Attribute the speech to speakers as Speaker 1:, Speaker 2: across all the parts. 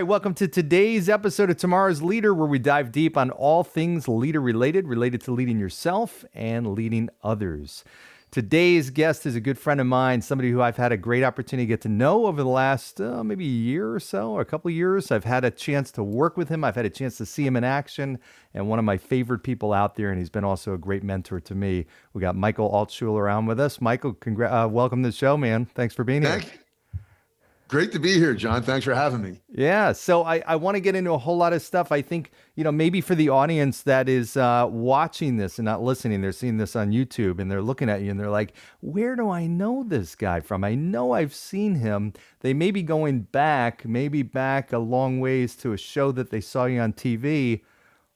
Speaker 1: right, welcome to today's episode of Tomorrow's Leader, where we dive deep on all things leader related to leading yourself and leading others. Today's guest is a good friend of mine, somebody who I've had a great opportunity to get to know over the last maybe a year or so, or a couple of years. I've had a chance to work with him. I've had a chance to see him in action, and one of my favorite people out there, and he's been also a great mentor to me. We got Michael Altshuler on with us. Michael, welcome to the show, man. Thanks for being here.
Speaker 2: Great to be here, John. Thanks for having me.
Speaker 1: Yeah, so I want to get into a whole lot of stuff. I think, maybe for the audience that is watching this and not listening, they're seeing this on YouTube and they're looking at you and they're like, where do I know this guy from? I know I've seen him. They may be going back a long ways to a show that they saw you on TV.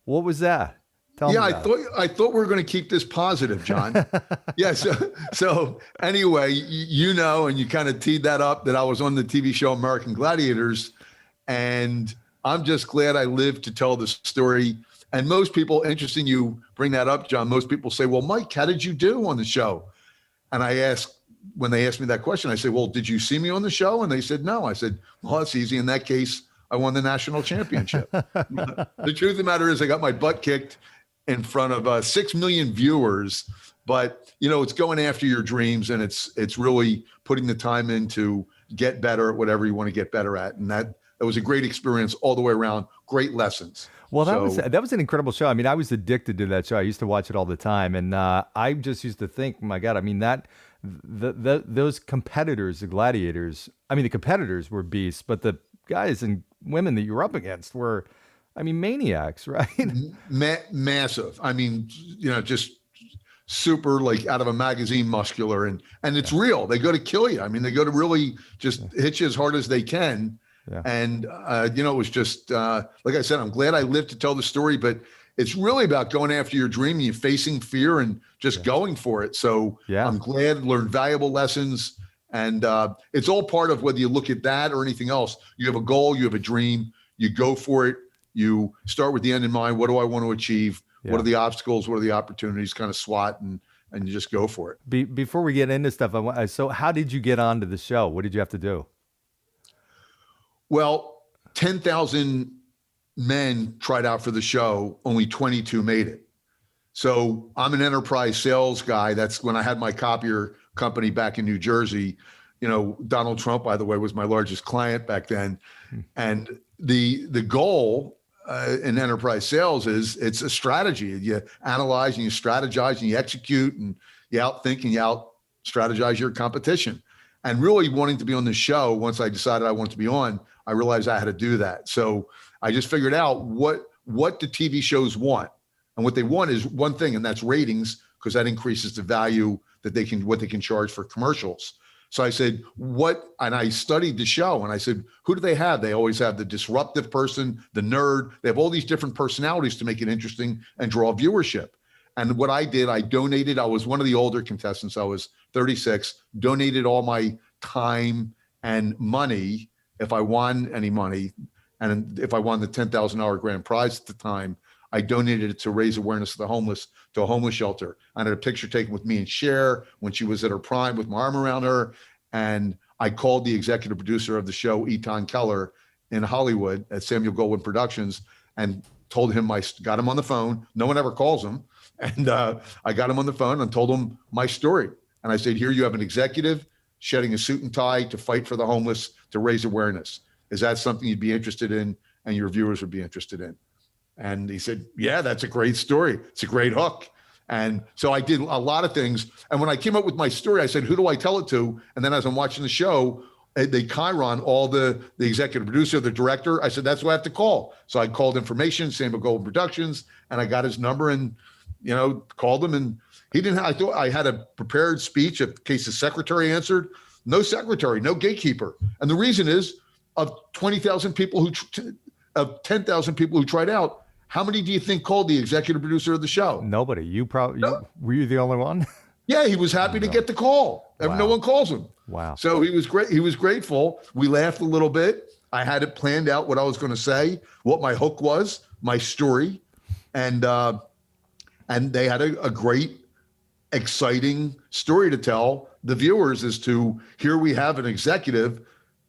Speaker 1: What was that?
Speaker 2: I thought we were going to keep this positive, John. Yeah. So anyway, and you kind of teed that up that I was on the TV show American Gladiators, and I'm just glad I lived to tell the story. And most people, interesting you bring that up, John, most people say, well, Mike, how did you do on the show? And when they asked me that question, I said, well, did you see me on the show? And they said, no. I said, well, that's easy. In that case, I won the national championship. The truth of the matter is I got my butt kicked in front of 6 million viewers, but it's going after your dreams, and it's really putting the time in to get better at whatever you want to get better at. And that was a great experience all the way around. Great lessons.
Speaker 1: Well, that was an incredible show. I mean, I was addicted to that show. I used to watch it all the time, and I just used to think, my God, I mean, those competitors, the gladiators. I mean, the competitors were beasts, but the guys and women that you were up against were, maniacs, right?
Speaker 2: Massive. I mean, just super, like out of a magazine muscular, and it's real. They go to kill you. I mean, they go to really just hit you as hard as they can. Yeah. And, it was just, like I said, I'm glad I lived to tell the story, but it's really about going after your dream, and facing fear and just going for it. So I'm glad I learned valuable lessons, and it's all part of whether you look at that or anything else. You have a goal, you have a dream, you go for it. You start with the end in mind. What do I want to achieve? Yeah. What are the obstacles? What are the opportunities? Kind of SWOT and you just go for it.
Speaker 1: Before we get into stuff, so how did you get onto the show? What did you have to do?
Speaker 2: Well, 10,000 men tried out for the show. Only 22 made it. So I'm an enterprise sales guy. That's when I had my copier company back in New Jersey. Donald Trump, by the way, was my largest client back then. And the goal in enterprise sales is it's a strategy. You analyze and you strategize and you execute and you outthink and you out strategize your competition. And really wanting to be on the show, once I decided I wanted to be on, I realized I had to do that. So I just figured out what the TV shows want. And what they want is one thing, and that's ratings, because that increases the value that what they can charge for commercials. So I said, and I studied the show, and I said, who do they have? They always have the disruptive person, the nerd. They have all these different personalities to make it interesting and draw viewership. And what I did, I donated. I was one of the older contestants. I was 36, donated all my time and money if I won any money. And if I won the $10,000 grand prize at the time, I donated it to raise awareness of the homeless, to a homeless shelter. I had a picture taken with me and Cher when she was at her prime with my arm around her. And I called the executive producer of the show, Etan Keller, in Hollywood at Samuel Goldwyn Productions, and told him got him on the phone. No one ever calls him. And I got him on the phone and told him my story. And I said, here you have an executive shedding a suit and tie to fight for the homeless, to raise awareness. Is that something you'd be interested in and your viewers would be interested in? And he said, yeah, that's a great story. It's a great hook. And so I did a lot of things. And when I came up with my story, I said, who do I tell it to? And then as I'm watching the show, they chyron all the executive producer, the director. I said, that's who I have to call. So I called information, Samuel Goldwyn Productions, and I got his number and, called him. And he didn't I thought I had a prepared speech in case the secretary answered. No secretary, no gatekeeper. And the reason is, of 20,000 people of 10,000 people who tried out, how many do you think called the executive producer of the show?
Speaker 1: Nobody. Were you the only one?
Speaker 2: Yeah, he was happy to get the call. Wow. No one calls him.
Speaker 1: Wow.
Speaker 2: So he was great. He was grateful. We laughed a little bit. I had it planned out what I was going to say, what my hook was, my story, and they had a great, exciting story to tell the viewers as to here we have an executive,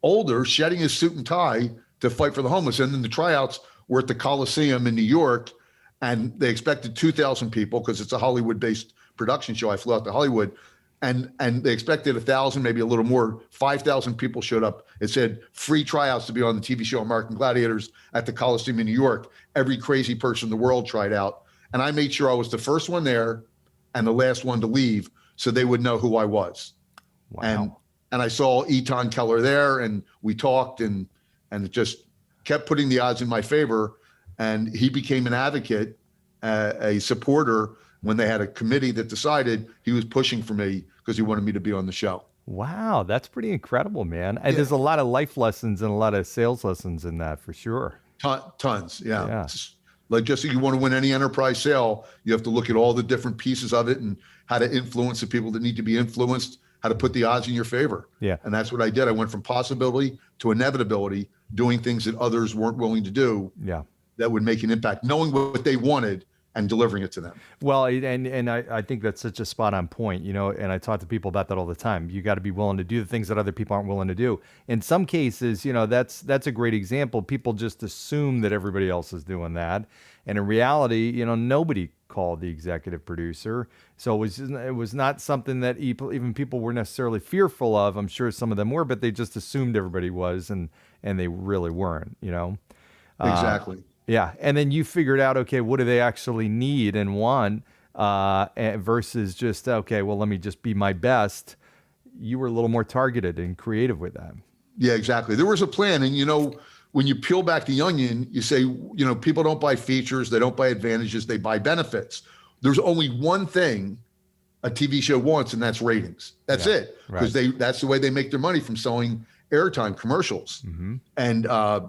Speaker 2: older, shedding his suit and tie to fight for the homeless. And then the tryouts were at the Coliseum in New York, and they expected 2,000 people because it's a Hollywood-based production show. I flew out to Hollywood, and they expected 1,000, maybe a little more. 5,000 people showed up. It said free tryouts to be on the TV show American Gladiators at the Coliseum in New York. Every crazy person in the world tried out. And I made sure I was the first one there and the last one to leave so they would know who I was.
Speaker 1: Wow.
Speaker 2: And I saw Eton Keller there, and we talked, and it just kept putting the odds in my favor. And he became an advocate, a supporter, when they had a committee that decided he was pushing for me because he wanted me to be on the show.
Speaker 1: Wow, that's pretty incredible, man. And there's a lot of life lessons and a lot of sales lessons in that for sure.
Speaker 2: Tons, yeah. Like, just so you want to win any enterprise sale, you have to look at all the different pieces of it and how to influence the people that need to be influenced, how to put the odds in your favor.
Speaker 1: Yeah.
Speaker 2: And that's what I did. I went from possibility to inevitability, doing things that others weren't willing to do.
Speaker 1: Yeah.
Speaker 2: That would make an impact, knowing what they wanted and delivering it to them.
Speaker 1: Well, and I think that's such a spot on point, and I talk to people about that all the time. You got to be willing to do the things that other people aren't willing to do. In some cases, that's a great example. People just assume that everybody else is doing that. And in reality, nobody called the executive producer. So it was not something that even people were necessarily fearful of. I'm sure some of them were, but they just assumed everybody was, and they really weren't,
Speaker 2: Exactly.
Speaker 1: Yeah. And then you figured out, okay, what do they actually need and want versus just, okay, well, let me just be my best. You were a little more targeted and creative with that.
Speaker 2: Yeah, exactly. There was a plan. And, when you peel back the onion, you say, people don't buy features. They don't buy advantages. They buy benefits. There's only one thing a TV show wants, and that's ratings. That's it. Because that's the way they make their money, from selling airtime commercials.
Speaker 1: Mm-hmm.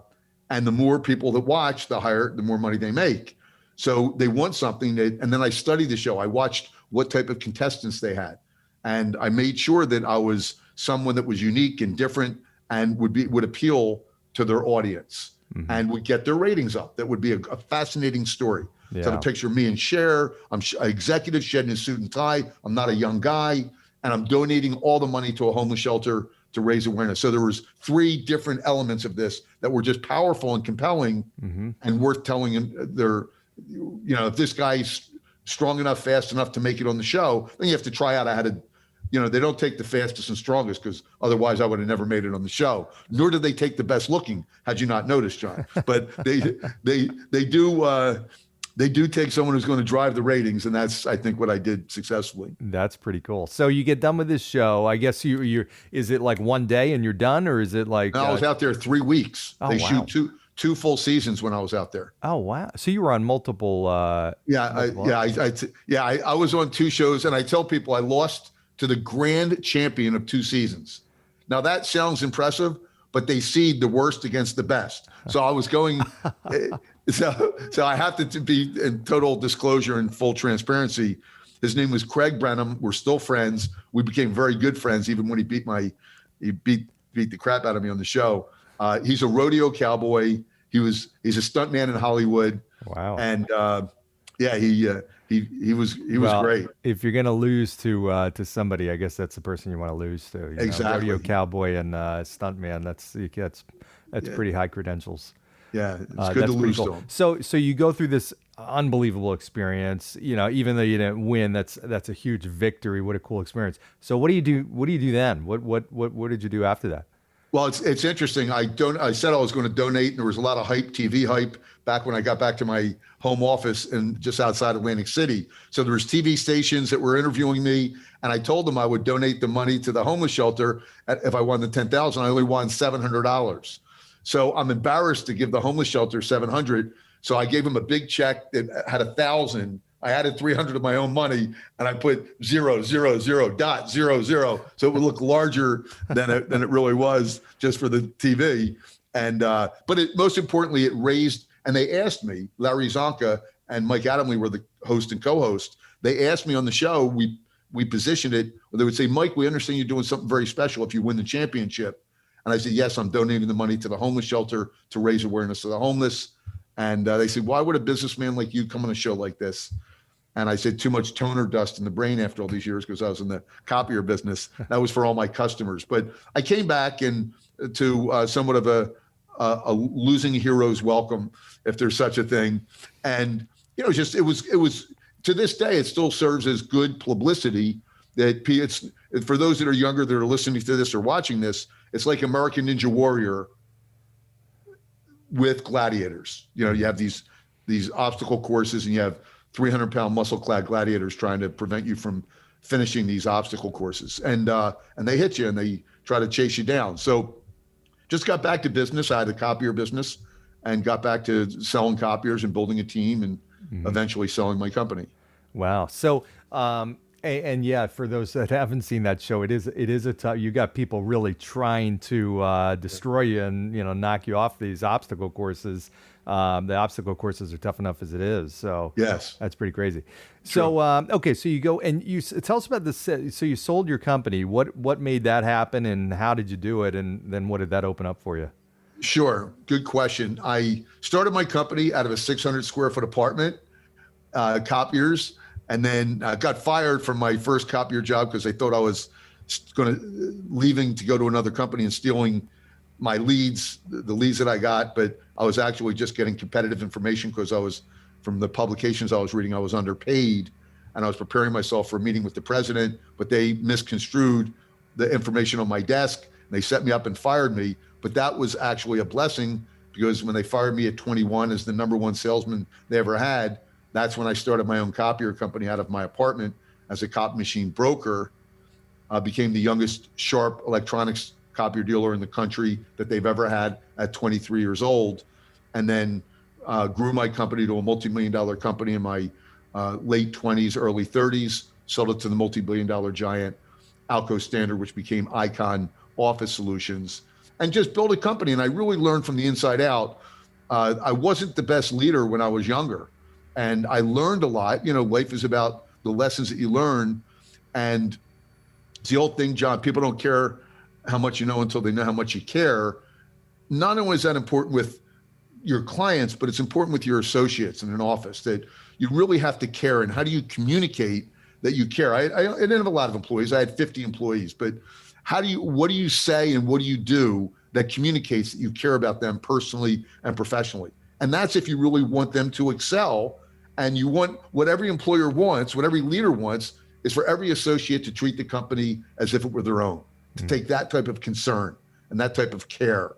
Speaker 2: And the more people that watch, the more money they make. So they want something and then I studied the show. I watched what type of contestants they had. And I made sure that I was someone that was unique and different and would appeal to their audience, mm-hmm. and would get their ratings up. That would be a fascinating story. Yeah. So the picture of me and Cher, I'm an executive shedding a suit and tie. I'm not a young guy, and I'm donating all the money to a homeless shelter to raise awareness. So there was 3 different elements of this that were just powerful and compelling, mm-hmm. and worth telling them. If this guy's strong enough, fast enough to make it on the show, then you have to try out. I had to, they don't take the fastest and strongest, because otherwise I would have never made it on the show. Nor do they take the best looking, had you not noticed, John. But they do take someone who's going to drive the ratings, and that's, I think, what I did successfully.
Speaker 1: That's pretty cool. So you get done with this show. I guess is it like one day and you're done, or is it like?
Speaker 2: No, I was out there 3 weeks. They shoot two full seasons when I was out there.
Speaker 1: Oh wow! So you were on multiple.
Speaker 2: I was on 2 shows, and I tell people I lost to the grand champion of 2 seasons. Now that sounds impressive, but they seed the worst against the best. So I was going. So I have to be in total disclosure and full transparency. His name was Craig Brenham. We're still friends. We became very good friends, even when he beat the crap out of me on the show. He's a rodeo cowboy. He's a stuntman in Hollywood.
Speaker 1: Wow.
Speaker 2: And he was great.
Speaker 1: If you're gonna lose to somebody, I guess that's the person you want to lose to.
Speaker 2: Exactly.
Speaker 1: Rodeo cowboy and stuntman. That's pretty high credentials.
Speaker 2: Yeah, it's good to lose to him.
Speaker 1: So you go through this unbelievable experience. Even though you didn't win, that's a huge victory. What a cool experience. So what do you do? What do you do then? What did you do after that?
Speaker 2: Well, it's interesting. I said I was going to donate, and there was a lot of TV hype back when I got back to my home office and just outside Atlantic City. So there was TV stations that were interviewing me, and I told them I would donate the money to the homeless shelter if I won the $10,000. I only won $700. So I'm embarrassed to give the homeless shelter $700. So I gave him a big check that had $1,000. I added $300 of my own money, and I put 0.00. So it would look larger than it really was, just for the TV. And but most importantly, it raised. And they asked me, Larry Zonka and Mike Adamley were the host and co-host. They asked me on the show. We positioned it. They would say, Mike, we understand you're doing something very special if you win the championship. And I said, yes, I'm donating the money to the homeless shelter to raise awareness of the homeless. And they said, why would a businessman like you come on a show like this? And I said, too much toner dust in the brain after all these years, because I was in the copier business. That was for all my customers. But I came back to somewhat of a losing hero's welcome, if there's such a thing. And, just, it was, to this day, it still serves as good publicity that it's, for those that are younger that are listening to this or watching this, it's like American Ninja Warrior with gladiators. You have these obstacle courses, and you have 300-pound muscle-clad gladiators trying to prevent you from finishing these obstacle courses. And they hit you and they try to chase you down. So just got back to business. I had a copier business and got back to selling copiers and building a team and eventually selling my company.
Speaker 1: Wow. So, and yeah, for those that haven't seen that show, it is a tough. You got people really trying to destroy you and knock you off these obstacle courses. The obstacle courses are tough enough as it is. So
Speaker 2: yes,
Speaker 1: that's pretty crazy.
Speaker 2: Sure.
Speaker 1: So okay, so you go and you tell us about this. So you sold your company. What made that happen, and how did you do it, and then what did that open up for you?
Speaker 2: Sure. Good question. I started my company out of a 600 square foot apartment, copiers, and then got fired from my first copier job because they thought I was leaving to go to another company and stealing my leads, the leads that I got. But I was actually just getting competitive information because I was, from the publications I was reading, I was underpaid, and I was preparing myself for a meeting with the president, but they misconstrued the information on my desk and they set me up and fired me. But that was actually a blessing, because when they fired me at 21 as the number one salesman they ever had, that's when I started my own copier company out of my apartment as a copy machine broker. Became the youngest Sharp electronics copier dealer in the country that they've ever had at 23 years old. And then grew my company to a multi-million-dollar company in my late 20s, early 30s, sold it to the multi-billion-dollar giant Alco Standard, which became Icon Office Solutions, and just built a company. And I really learned from the inside out. I wasn't the best leader when I was younger, and I learned a lot. Life is about the lessons that you learn. And it's the old thing, John, people don't care how much you know until they know how much you care. Not only is that important with your clients, but it's important with your associates in an office, that you really have to care. And how do you communicate that you care? I didn't have a lot of employees. I had 50 employees, but what do you say and what do you do that communicates that you care about them personally and professionally? And that's if you really want them to excel. And you want, what every employer wants, what every leader wants, is for every associate to treat the company as if it were their own, to take that type of concern and that type of care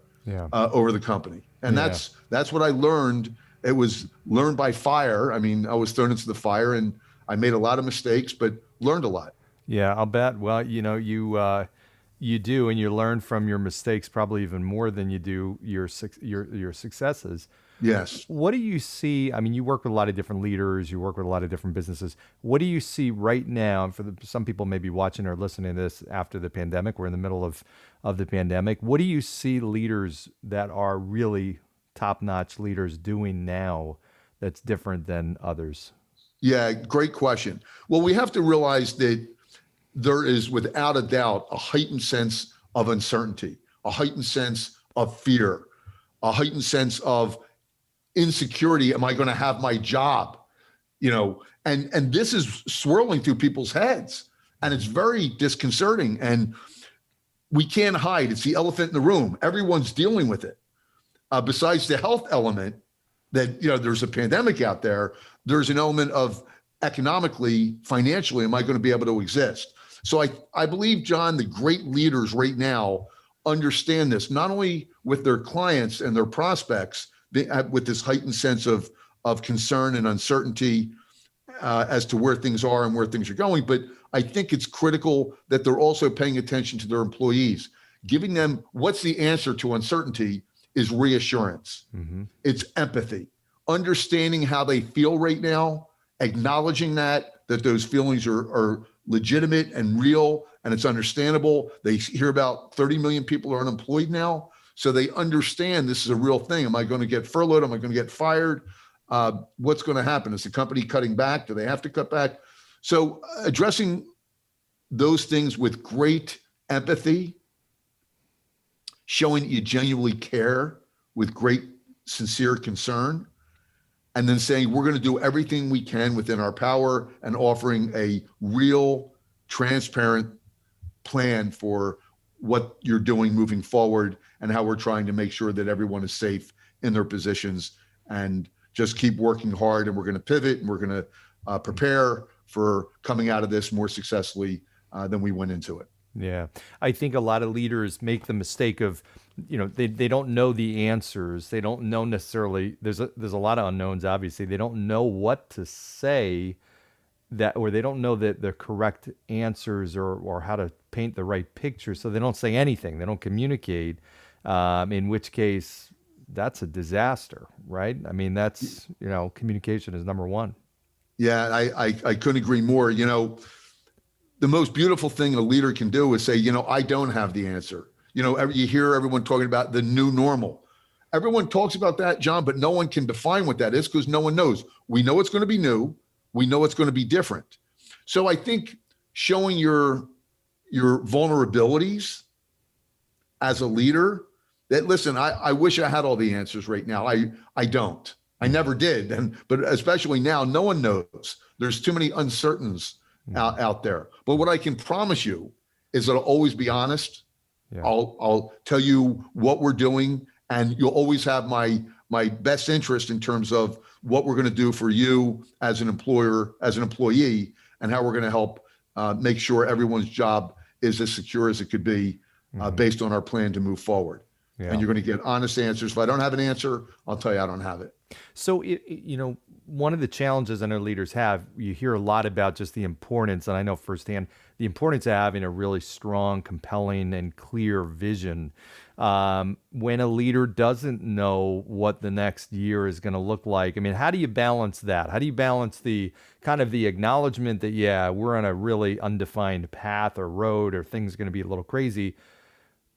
Speaker 2: over the company. And that's what I learned. It was learned by fire. I mean, I was thrown into the fire and I made a lot of mistakes, but learned a lot.
Speaker 1: Yeah, I'll bet. Well, you do, and you learn from your mistakes probably even more than you do your successes.
Speaker 2: Yes.
Speaker 1: What do you see? I mean, you work with a lot of different leaders. You work with a lot of different businesses. What do you see right now? And for some people maybe watching or listening to this after the pandemic, we're in the middle of the pandemic. What do you see leaders that are really top-notch leaders doing now that's different than others?
Speaker 2: Yeah, great question. Well, we have to realize that there is, without a doubt, a heightened sense of uncertainty, a heightened sense of fear, a heightened sense of insecurity. Am I going to have my job? And this is swirling through people's heads, and it's very disconcerting, and we can't hide. It's the elephant in the room. Everyone's dealing with it. Besides the health element that, there's a pandemic out there, there's an element of economically, financially, am I going to be able to exist? So I believe, John, the great leaders right now understand this, not only with their clients and their prospects, with this heightened sense of concern and uncertainty as to where things are and where things are going. But I think it's critical that they're also paying attention to their employees, giving them, what's the answer to uncertainty is reassurance. Mm-hmm. It's empathy, understanding how they feel right now, acknowledging that those feelings are legitimate and real, and it's understandable. They hear about 30 million people are unemployed now. So they understand this is a real thing. Am I going to get furloughed? Am I going to get fired? What's going to happen? Is the company cutting back? Do they have to cut back? So addressing those things with great empathy, showing that you genuinely care with great sincere concern, and then saying we're going to do everything we can within our power and offering a real, transparent plan for what you're doing moving forward and how we're trying to make sure that everyone is safe in their positions, and just keep working hard. And we're going to pivot, and we're going to prepare for coming out of this more successfully than we went into it.
Speaker 1: Yeah. I think a lot of leaders make the mistake of, they don't know the answers. They don't know necessarily, there's a lot of unknowns, obviously. They don't know what to say, or they don't know the correct answers or how to paint the right picture. So they don't say anything. They don't communicate, in which case that's a disaster, right? I mean, that's, communication is number one.
Speaker 2: Yeah, I couldn't agree more. The most beautiful thing a leader can do is say, I don't have the answer. You hear everyone talking about the new normal. Everyone talks about that, John, but no one can define what that is because no one knows. We know it's going to be new. We know it's going to be different. So I think showing your vulnerabilities as a leader, that listen, I wish I had all the answers right now. I don't. I never did. But especially now, no one knows. There's too many uncertainties out there. But what I can promise you is that I'll always be honest. Yeah. I'll tell you what we're doing, and you'll always have my best interest in terms of what we're going to do for you as an employer, as an employee, and how we're going to help make sure everyone's job is as secure as it could be based on our plan to move forward. Yeah. And you're going to get honest answers. If I don't have an answer, I'll tell you I don't have it.
Speaker 1: So, one of the challenges I know leaders have, you hear a lot about just the importance, and I know firsthand, the importance of having a really strong, compelling, and clear vision. When a leader doesn't know what the next year is going to look like, I mean, how do you balance that? How do you balance the kind of the acknowledgement that, yeah, we're on a really undefined path or road, or things are going to be a little crazy,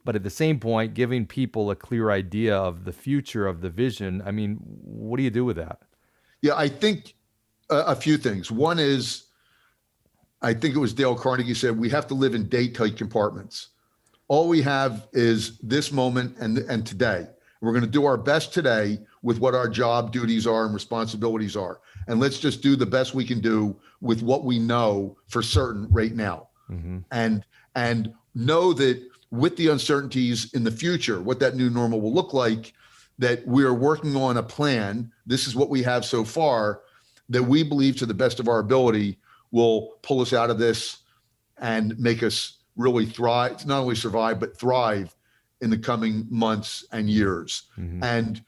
Speaker 1: but at the same point, giving people a clear idea of the future, of the vision? I mean, what do you do with that?
Speaker 2: Yeah, I think a few things. One is, I think it was Dale Carnegie said, we have to live in day-tight compartments. All we have is this moment and today. We're going to do our best today with what our job duties are and responsibilities are. And let's just do the best we can do with what we know for certain right now. Mm-hmm. And know that with the uncertainties in the future, what that new normal will look like, that we are working on a plan. This is what we have so far that we believe to the best of our ability will pull us out of this and make us really thrive, not only survive, but thrive in the coming months and years. Mm-hmm. And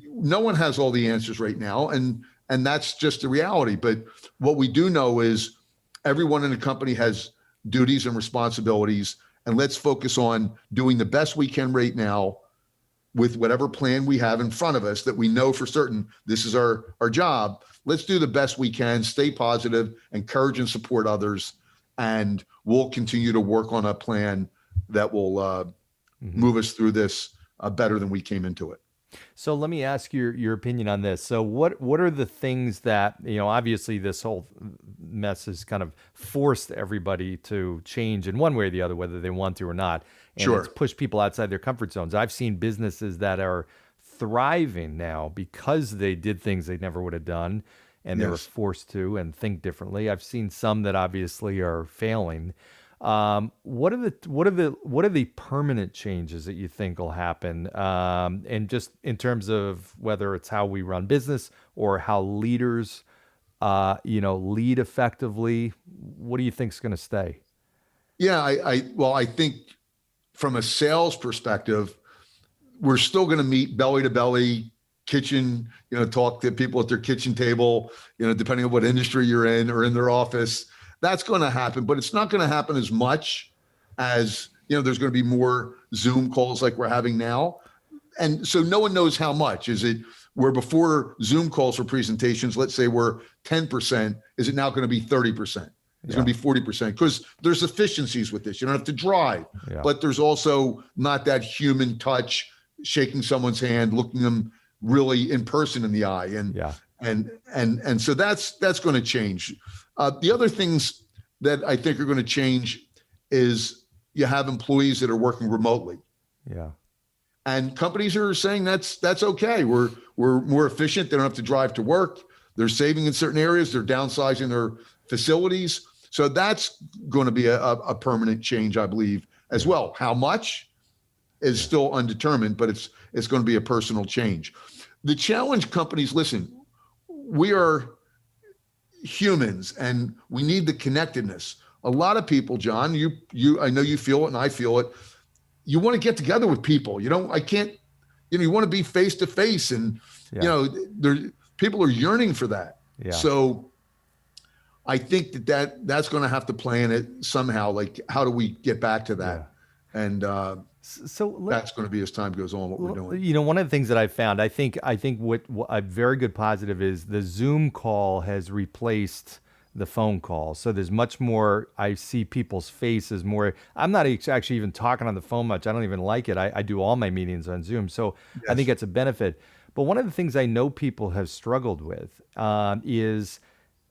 Speaker 2: no one has all the answers right now. And that's just the reality. But what we do know is everyone in the company has duties and responsibilities, and let's focus on doing the best we can right now with whatever plan we have in front of us that we know for certain this is our job. Let's do the best we can, stay positive, encourage and support others, and we'll continue to work on a plan that will move us through this better than we came into it.
Speaker 1: So let me ask your opinion on this. So what are the things that, obviously this whole mess has kind of forced everybody to change in one way or the other, whether they want to or not. And
Speaker 2: sure.
Speaker 1: It's pushed people outside their comfort zones. I've seen businesses that are thriving now because they did things they never would have done, and they were forced to and think differently. I've seen some that obviously are failing. What are the permanent changes that you think will happen? And just in terms of whether it's how we run business or how leaders, lead effectively, what do you think is going to stay?
Speaker 2: Yeah, I think from a sales perspective, we're still going to meet belly to belly, kitchen, talk to people at their kitchen table, depending on what industry you're in or in their office. That's going to happen, but it's not going to happen as much as, there's going to be more Zoom calls like we're having now. And so no one knows how much. Is it where before Zoom calls for presentations, let's say we're 10%, is it now going to be 30%? It's going to be 40% because there's efficiencies with this. You don't have to drive, but there's also not that human touch, shaking someone's hand, looking them really in person in the eye. And so that's going to change. The other things that I think are going to change is you have employees that are working remotely.
Speaker 1: Yeah.
Speaker 2: And companies are saying that's okay. We're more efficient. They don't have to drive to work. They're saving in certain areas. They're downsizing their facilities. So that's going to be a permanent change, I believe, as well. How much is still undetermined, but it's going to be a personal change. The challenge companies, listen, we are humans and we need the connectedness. A lot of people, John, I know you feel it and I feel it. You want to get together with people. You want to be face to face, and people are yearning for that.
Speaker 1: Yeah.
Speaker 2: So I think that's going to have to play in it somehow. Like, how do we get back to that? Yeah. And that's going to be, as time goes on, what we're doing.
Speaker 1: One of the things that I've found, I think what a very good positive is the Zoom call has replaced the phone call. So there's much more, I see people's faces more. I'm not actually even talking on the phone much. I don't even like it. I do all my meetings on Zoom. So yes. I think that's a benefit. But one of the things I know people have struggled with is,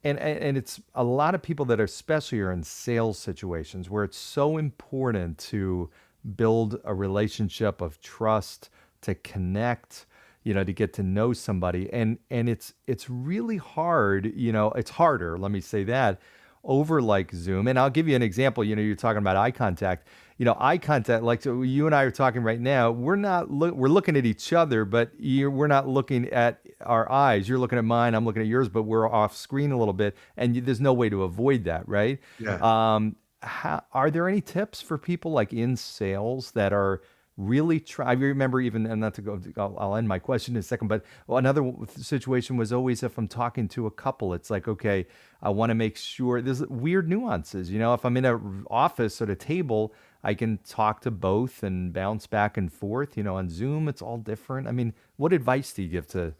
Speaker 1: and it's a lot of people that especially are in sales situations where it's so important to build a relationship of trust, to connect, to get to know somebody. And it's really hard, it's harder, let me say that, over like Zoom. And I'll give you an example. You're talking about eye contact. Eye contact, like so you and I are talking right now, we're looking at each other, but we're not looking at our eyes. You're looking at mine, I'm looking at yours, but we're off screen a little bit. And there's no way to avoid that, right?
Speaker 2: Yeah.
Speaker 1: Are there any tips for people like in sales that are really I remember even, and not to go, I'll end my question in a second, but another situation was always if I'm talking to a couple, it's like, okay, I want to make sure there's weird nuances. If I'm in an office at a table, I can talk to both and bounce back and forth. On Zoom, it's all different. I mean, what advice do you give to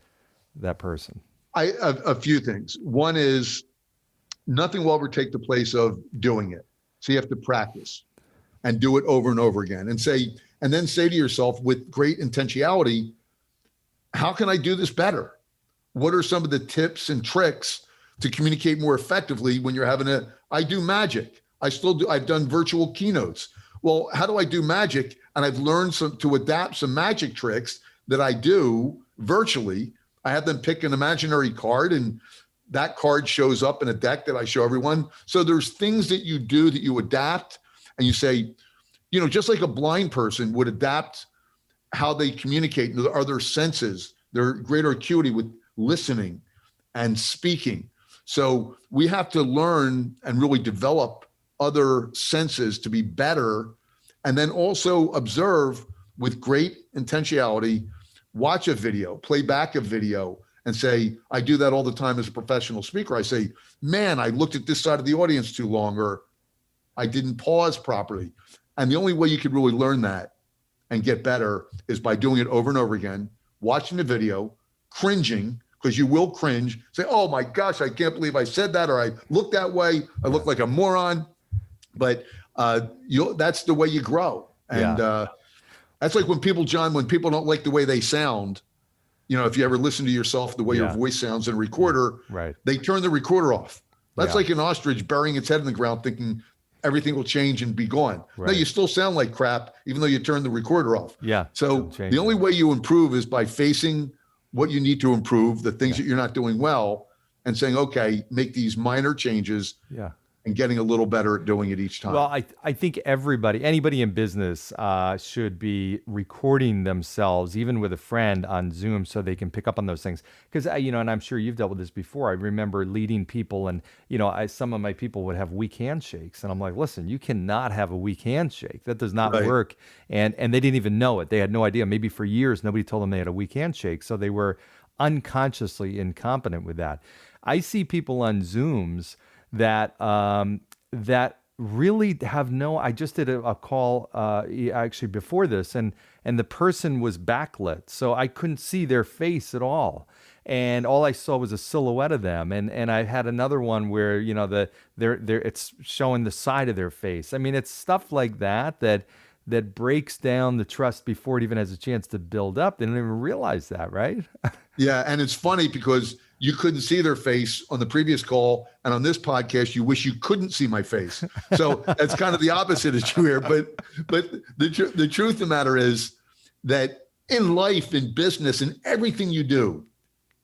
Speaker 1: that person?
Speaker 2: A few things. One is nothing will ever take the place of doing it. So you have to practice and do it over and over again and then say to yourself with great intentionality, how can I do this better? What are some of the tips and tricks to communicate more effectively when you're I do magic. I've done virtual keynotes. Well, how do I do magic? And I've learned to adapt some magic tricks that I do virtually. I have them pick an imaginary card and that card shows up in a deck that I show everyone. So there's things that you do that you adapt and you say, just like a blind person would adapt how they communicate and their other senses, their greater acuity with listening and speaking. So we have to learn and really develop other senses to be better, and then also observe with great intentionality, watch a video, play back a video, and say, I do that all the time as a professional speaker. I say, man, I looked at this side of the audience too long, or I didn't pause properly. And the only way you could really learn that and get better is by doing it over and over again, watching the video, cringing, because you will cringe, say, oh my gosh, I can't believe I said that, or I look that way, I look like a moron. But that's the way you grow. And that's like when people don't like the way they sound, if you ever listen to yourself, the way your voice sounds in a recorder,
Speaker 1: right,
Speaker 2: they turn the recorder off. That's like an ostrich burying its head in the ground thinking everything will change and be gone. Right. No, you still sound like crap, even though you turn the recorder off.
Speaker 1: Yeah.
Speaker 2: So the only way you improve is by facing what you need to improve, the things that you're not doing well, and saying, okay, make these minor changes.
Speaker 1: Yeah.
Speaker 2: And getting a little better at doing it each time.
Speaker 1: Well, I think anybody in business should be recording themselves, even with a friend on Zoom, so they can pick up on those things. Because, and I'm sure you've dealt with this before. I remember leading people and, some of my people would have weak handshakes. And I'm like, listen, you cannot have a weak handshake. That does not work. And they didn't even know it. They had no idea. Maybe for years, nobody told them they had a weak handshake. So they were unconsciously incompetent with that. I see people on Zooms that really have I just did a call actually before this, and the person was backlit, so I couldn't see their face at all, and all I saw was a silhouette of them. And I had another one where it's showing the side of their face. I mean, it's stuff like that breaks down the trust before it even has a chance to build up. They didn't even realize that, right?
Speaker 2: Yeah, and it's funny because you couldn't see their face on the previous call, and on this podcast, you wish you couldn't see my face. So that's kind of the opposite issue here. But the truth of the matter is that in life, in business, in everything you do,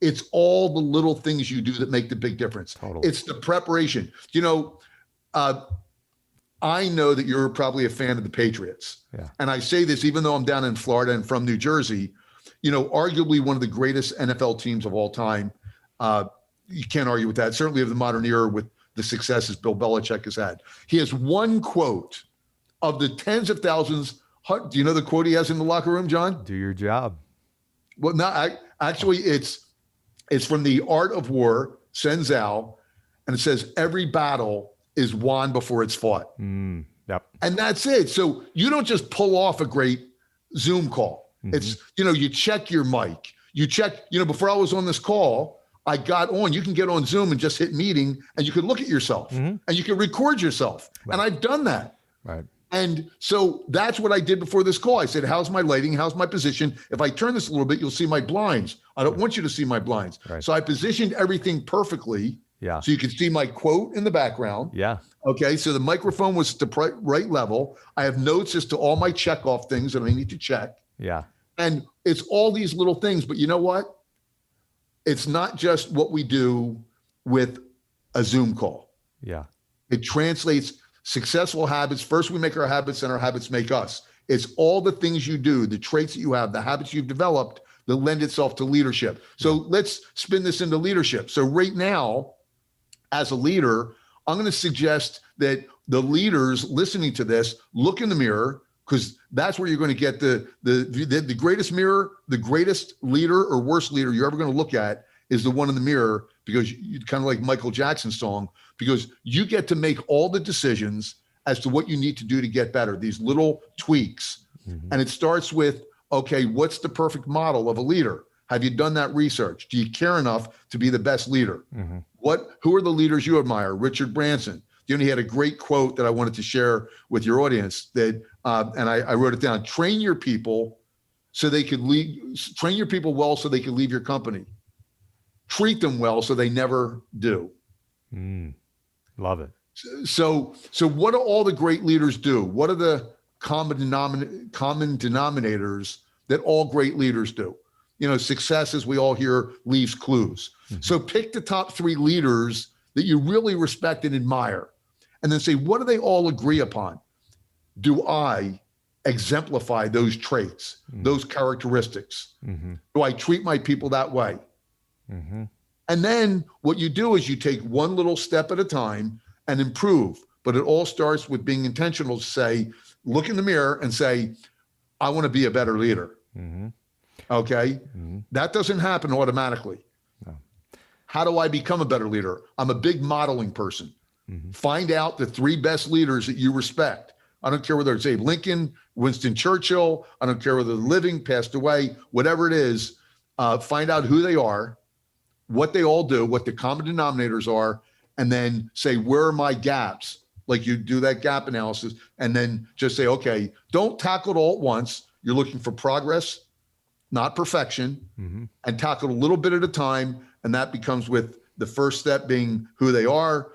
Speaker 2: it's all the little things you do that make the big difference.
Speaker 1: Totally.
Speaker 2: It's the preparation. I know that you're probably a fan of the Patriots.
Speaker 1: Yeah.
Speaker 2: And I say this, even though I'm down in Florida and from New Jersey, arguably one of the greatest NFL teams of all time. You can't argue with that. Certainly of the modern era with the successes Bill Belichick has had. He has one quote of the tens of thousands. Do you know the quote he has in the locker room, John?
Speaker 1: Do your job.
Speaker 2: Well, actually, it's from The Art of War, Sun Tzu, and it says, every battle is won before it's fought.
Speaker 1: Yep.
Speaker 2: And that's it. So you don't just pull off a great Zoom call. Mm-hmm. It's, you check your mic. You check, before I was on this call, I got on. You can get on Zoom and just hit meeting, and you can look at yourself, and you can record yourself. Right. And I've done that.
Speaker 1: Right.
Speaker 2: And so that's what I did before this call. I said, how's my lighting? How's my position? If I turn this a little bit, you'll see my blinds. I don't want you to see my blinds. Right. So I positioned everything perfectly.
Speaker 1: Yeah.
Speaker 2: So you can see my quote in the background.
Speaker 1: Yeah.
Speaker 2: Okay. So the microphone was the right level. I have notes as to all my check off things that I need to check.
Speaker 1: Yeah.
Speaker 2: And it's all these little things, but you know what? It's not just what we do with a Zoom call.
Speaker 1: Yeah.
Speaker 2: It translates successful habits. First, we make our habits and our habits make us. It's all the things you do, the traits that you have, the habits you've developed that lend itself to leadership. So let's spin this into leadership. So right now, as a leader, I'm going to suggest that the leaders listening to this look in the mirror, because that's where you're going to get the greatest mirror. The greatest leader or worst leader you're ever going to look at is the one in the mirror, because you kind of like Michael Jackson's song, because you get to make all the decisions as to what you need to do to get better, these little tweaks. Mm-hmm. And it starts with, okay, what's the perfect model of a leader? Have you done that research? Do you care enough to be the best leader? Mm-hmm. Who are the leaders you admire? Richard Branson. He had a great quote that I wanted to share with your audience that, and I wrote it down. Train your people so they could leave. Train your people well so they can leave your company. Treat them well so they never do.
Speaker 1: Love it.
Speaker 2: So what do all the great leaders do? What are the common denominators that all great leaders do? Success, as we all hear, leaves clues. Mm-hmm. So pick the top 3 leaders that you really respect and admire, and then say, what do they all agree upon? Do I exemplify those traits, those characteristics? Mm-hmm. Do I treat my people that way? Mm-hmm. And then what you do is you take one little step at a time and improve. But it all starts with being intentional to say, look in the mirror and say, I want to be a better leader. Mm-hmm. Okay? Mm-hmm. That doesn't happen automatically. No. How do I become a better leader? I'm a big modeling person. Mm-hmm. Find out the 3 best leaders that you respect. I don't care whether it's Abe Lincoln, Winston Churchill. I don't care whether they're living, passed away, whatever it is. Find out who they are, what they all do, what the common denominators are, and then say, where are my gaps? Like you do that gap analysis, and then just say, okay, don't tackle it all at once. You're looking for progress, not perfection, and tackle it a little bit at a time. And that becomes with the first step being who they are,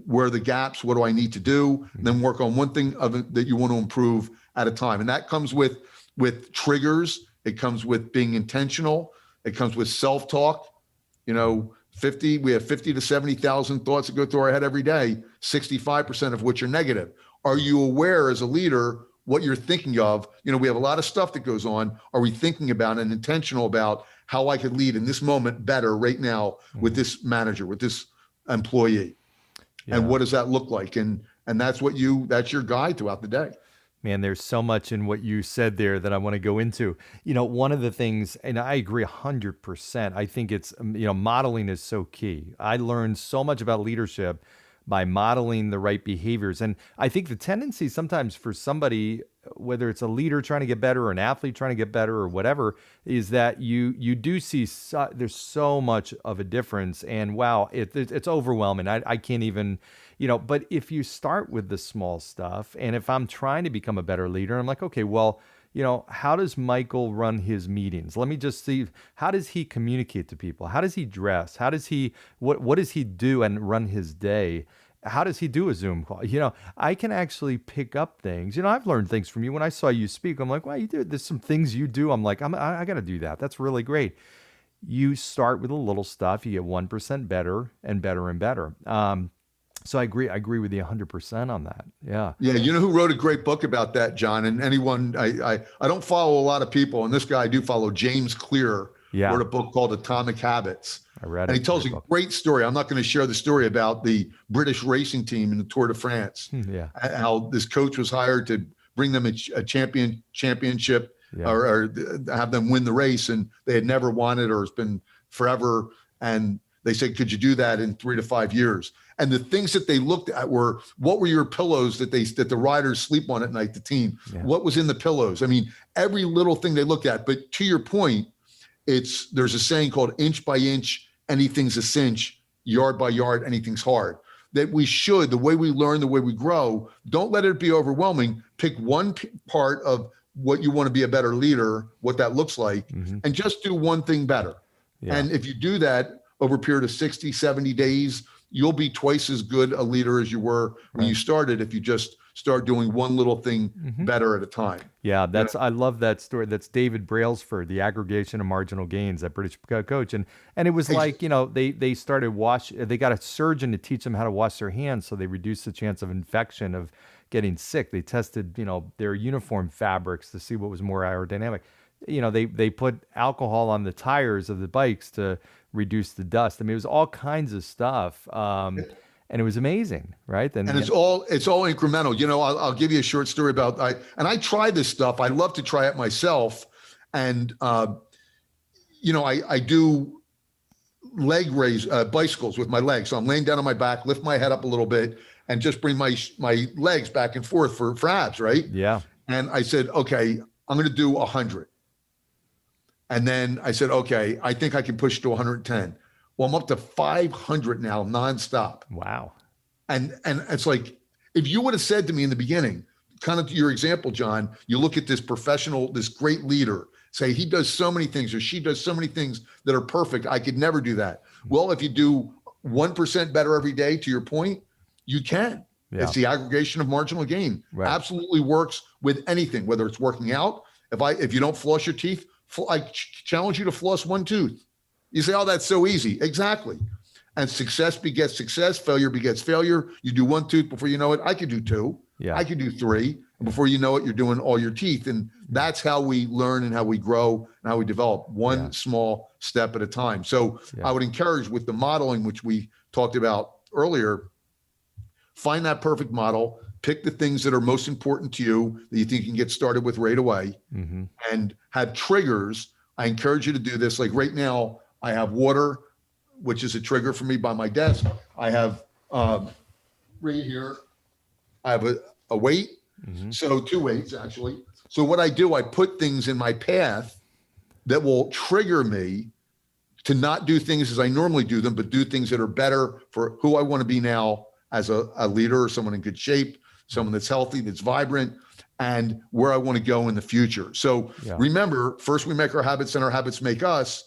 Speaker 2: where are the gaps, what do I need to do, and then work on one thing of it that you want to improve at a time. And that comes with triggers. It comes with being intentional. It comes with self-talk. We have 50 to 70,000 thoughts that go through our head every day, 65% of which are negative. Are you aware as a leader what you're thinking of? We have a lot of stuff that goes on. Are we thinking about and intentional about how I could lead in this moment better right now with this manager, with this employee? Yeah. And what does that look like? And that's your guide throughout the day.
Speaker 1: Man, there's so much in what you said there that I want to go into. One of the things, and I agree 100%, I think it's, modeling is so key. I learned so much about leadership by modeling the right behaviors. And I think the tendency sometimes for somebody, whether it's a leader trying to get better or an athlete trying to get better or whatever, is that you do see there's so much of a difference. And wow, it's overwhelming. I can't even, but if you start with the small stuff, and if I'm trying to become a better leader, I'm like, okay, well, how does Michael run his meetings? Let me just see, how does he communicate to people? How does he dress? How does he, what does he do and run his day? How does he do a Zoom call? I can actually pick up things. I've learned things from you. When I saw you speak, I'm like, wow, there's some things you do. I'm like, I got to do that. That's really great. You start with a little stuff. You get 1% better and better and better. So I agree with you 100% on that. Yeah.
Speaker 2: Yeah, you know who wrote a great book about that, John? And anyone, I don't follow a lot of people, and this guy I do follow, James Clear,
Speaker 1: Yeah.
Speaker 2: wrote a book called Atomic Habits.
Speaker 1: I read
Speaker 2: And
Speaker 1: it.
Speaker 2: he tells
Speaker 1: Great
Speaker 2: a
Speaker 1: book.
Speaker 2: great story. I'm not going to share the story about the British racing team in the Tour de France,
Speaker 1: Yeah.
Speaker 2: how this coach was hired to bring them a championship,
Speaker 1: Yeah.
Speaker 2: or have them win the race, and they had never won it, or it's been forever. And they said, could you do that in 3 to 5 years? And the things that they looked at were, what were your pillows that the riders sleep on at night, the team?
Speaker 1: Yeah.
Speaker 2: What was in the pillows? I mean, every little thing they looked at. But to your point, there's a saying called inch by inch, anything's a cinch, yard by yard, anything's hard. That we should, the way we learn, the way we grow, don't let it be overwhelming. Pick one part of what you want to be a better leader, what that looks like, and just do one thing better.
Speaker 1: Yeah.
Speaker 2: And if you do that over a period of 60, 70 days, you'll be twice as good a leader as you were when you started, if you just start doing one little thing better at a time.
Speaker 1: Yeah, I love that story. That's David Brailsford, the aggregation of marginal gains, that British coach. And it was like, they started they got a surgeon to teach them how to wash their hands, so they reduced the chance of infection, of getting sick. They tested, their uniform fabrics to see what was more aerodynamic. They put alcohol on the tires of the bikes to reduce the dust. I mean, it was all kinds of stuff. And it was amazing, right?
Speaker 2: And it's all incremental. I'll give you a short story about, I try this stuff. I love to try it myself. And, I do leg raise, bicycles with my legs. So I'm laying down on my back, lift my head up a little bit, and just bring my legs back and forth for abs, right?
Speaker 1: Yeah.
Speaker 2: And I said, okay, I'm going to do 100. And then I said, okay, I think I can push to 110. Well, I'm up to 500 now, nonstop.
Speaker 1: Wow.
Speaker 2: And it's like, if you would have said to me in the beginning, kind of to your example, John, you look at this professional, this great leader, say he does so many things or she does so many things that are perfect. I could never do that. Well, if you do 1% better every day, to your point, you can. Yeah. It's the aggregation of marginal gain. Right. Absolutely works with anything, whether it's working out. If you don't floss your teeth, I challenge you to floss one tooth. You say, oh, that's so easy. Exactly. And success begets success. Failure begets failure. You do one tooth, before you know it, I could do 2. Yeah. I could do 3. And before you know it, you're doing all your teeth. And that's how we learn and how we grow and how we develop, one small step at a time. So I would encourage, with the modeling, which we talked about earlier, find that perfect model, pick the things that are most important to you that you think you can get started with right away, and have triggers. I encourage you to do this. Like right now, I have water, which is a trigger for me by my desk. I have right here, I have a weight. So 2 weights, actually. So what I do, I put things in my path that will trigger me to not do things as I normally do them, but do things that are better for who I want to be now as a leader, or someone in good shape, someone that's healthy, that's vibrant, and where I want to go in the future. So remember, first we make our habits and our habits make us.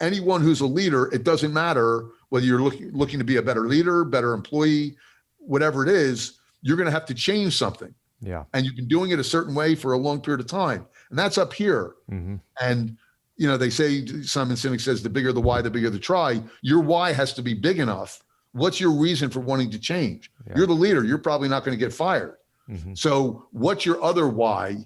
Speaker 2: Anyone who's a leader, it doesn't matter whether you're looking to be a better leader, better employee, whatever it is, you're going to have to change something. Yeah. And you've been doing it a certain way for a long period of time. And that's up here. And, they say, Simon Sinek says, the bigger the why, the bigger the try. Your why has to be big enough. What's your reason for wanting to change? Yeah. You're the leader. You're probably not going to get fired. So what's your other why?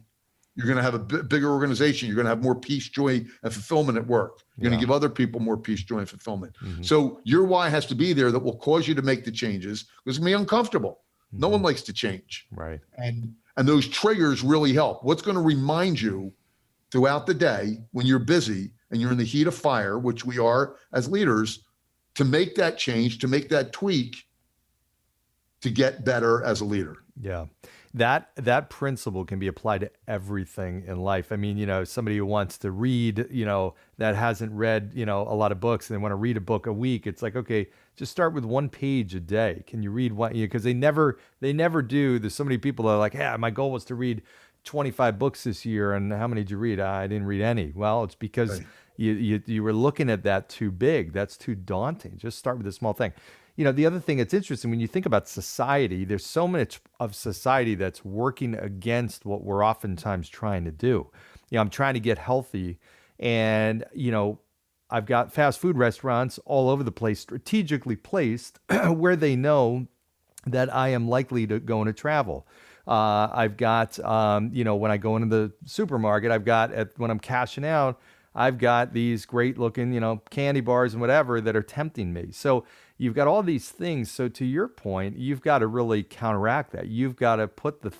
Speaker 2: You're going to have a bigger organization. You're going to have more peace, joy, and fulfillment at work. You're going to give other people more peace, joy, and fulfillment. So your why has to be there, that will cause you to make the changes, because it's going to be uncomfortable. No one likes to change. Right. And those triggers really help. What's going to remind you throughout the day when you're busy and you're in the heat of fire, which we are as leaders, to make that change, to make that tweak, to get better as a leader. Yeah. That principle can be applied to everything in life. I mean, somebody who wants to read, that hasn't read, a lot of books, and they want to read a book a week. It's like, okay, just start with 1 page a day. Can you read one? Because they never do. There's so many people that are like, my goal was to read 25 books this year. And how many did you read? I didn't read any. Well, it's because you were looking at that too big. That's too daunting. Just start with a small thing. The other thing that's interesting, when you think about society, there's so much of society that's working against what we're oftentimes trying to do. I'm trying to get healthy, and, I've got fast food restaurants all over the place, strategically placed where they know
Speaker 1: that I am likely to go into travel. I've got, when I go into the supermarket, when I'm cashing out, I've got these great looking, candy bars and whatever that are tempting me. So you've got all these things. So to your point, you've got to really counteract that. You've got to put the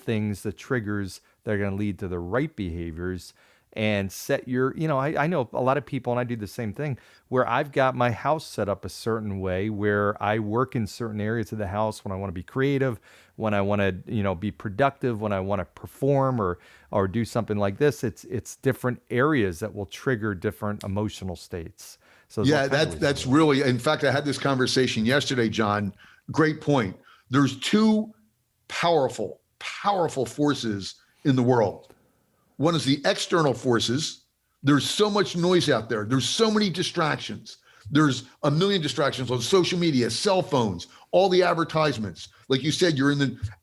Speaker 1: triggers that are going to lead to the right behaviors and set I know a lot of people, and I do the same thing, where I've got my house set up a certain way where I work in certain areas of the house when I want to be creative, when I want to, be productive, when I want to perform or do something like this. It's different areas that will trigger different emotional states. So
Speaker 2: yeah, that's really, in fact, I had this conversation yesterday, John. Great point. There's two powerful forces in the world. One is the external forces. There's so much noise out there. There's so many distractions. There's a million distractions on social media, cell phones, all the advertisements. Like you said,